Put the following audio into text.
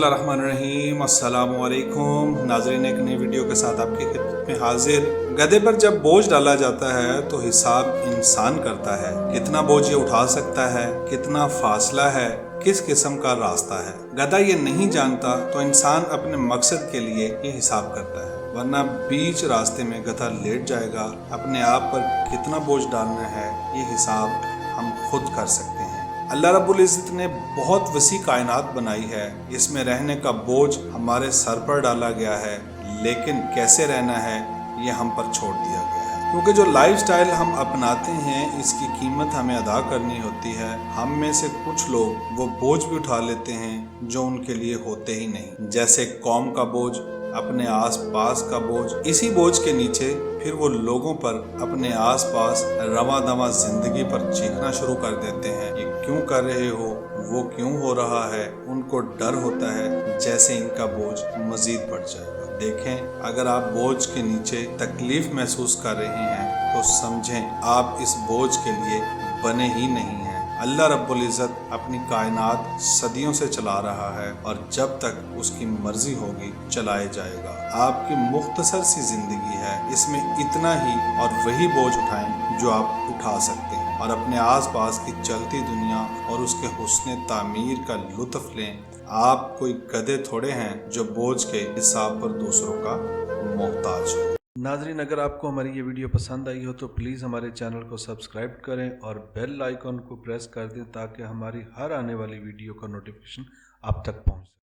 बिस्मिल्लाहिर्रहमानिर्रहीम। अस्सलामु अलैकुम नाज़रीन, एक नई वीडियो के साथ आपकी खिदमत में हाजिर। गधे पर जब बोझ डाला जाता है तो हिसाब इंसान करता है, कितना बोझ ये उठा सकता है, कितना फासला है, किस किस्म का रास्ता है। गधा ये नहीं जानता तो इंसान अपने मकसद के लिए ये हिसाब करता है, वरना बीच रास्ते में गधा लेट जाएगा। अपने आप पर कितना बोझ डालना है ये हिसाब हम खुद कर सकते हैं। अल्लाह रब्बुल इज़्ज़त ने बहुत वसी कायनात बनाई है, इसमें रहने का बोझ हमारे सर पर डाला गया है, लेकिन कैसे रहना है ये हम पर छोड़ दिया गया है। क्योंकि जो लाइफस्टाइल हम अपनाते हैं इसकी कीमत हमें अदा करनी होती है। हम में से कुछ लोग वो बोझ भी उठा लेते हैं जो उनके लिए होते ही नहीं, जैसे कौम का बोझ, अपने आस पास का बोझ। इसी बोझ के नीचे फिर वो लोगों पर अपने आस पास रवा दवा जिंदगी पर चीखना शुरू कर देते हैं, ये क्यों कर रहे हो, वो क्यों हो रहा है। उनको डर होता है जैसे इनका बोझ मजीद बढ़ जाएगा। देखें, अगर आप बोझ के नीचे तकलीफ महसूस कर रहे हैं तो समझें आप इस बोझ के लिए बने ही नहीं हैं। अल्लाह रब्बुल इज़्ज़त अपनी कायनात सदियों से चला रहा है और जब तक उसकी मर्जी होगी चलाए जाएगा। आपकी मुख्तसर सी जिंदगी है, इसमें इतना ही और वही बोझ उठाएं जो आप उठा सकते हैं और अपने आसपास की चलती दुनिया और उसके हुस्न तामीर का लुत्फ लें। आप कोई गधे थोड़े हैं जो बोझ के हिसाब पर दूसरों का मोहताज हो। नाजरीन, अगर आपको हमारी ये वीडियो पसंद आई हो तो प्लीज़ हमारे चैनल को सब्सक्राइब करें और बेल आइकन को प्रेस कर दें ताकि हमारी हर आने वाली वीडियो का नोटिफिकेशन आप तक पहुंचे।